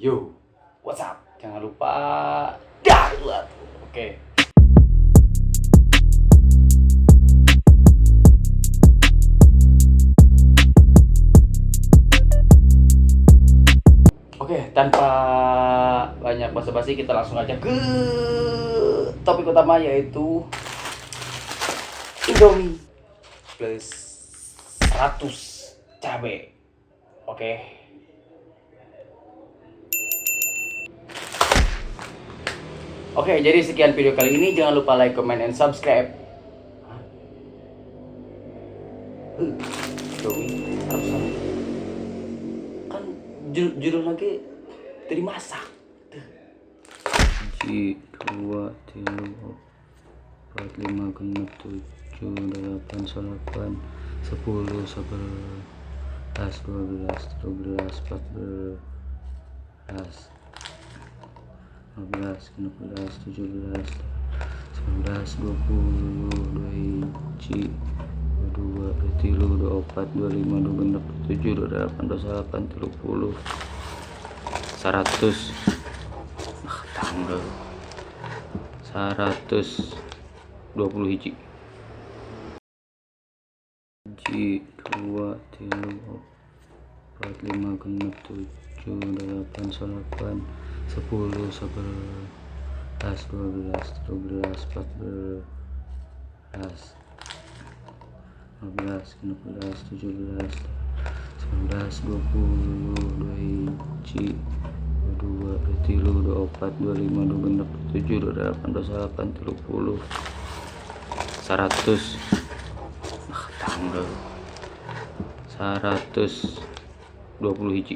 Yo, what's up? Jangan lupa download. Oke. Oke, tanpa banyak basa-basi kita langsung aja ke topik utama, yaitu Indomie plus 100 cabai. Oke. Oke, jadi sekian video kali ini. Jangan lupa like, comment, and subscribe. Indomie harus kan judul lagi dari masak. Ji 2 3 4 5 genep 7 8 9 10 11 12 13 14 15 16 17 19 20 21 22 23 24 25 26 27 28 30 100 tanggal 120 hiji. Ji 2 3 4 5 genep 7 8 9 10 11 12 13 14 15 16 17 19 20 21 22 23 24 25 26 27 28 29 30 100 tanggal 120 hiji.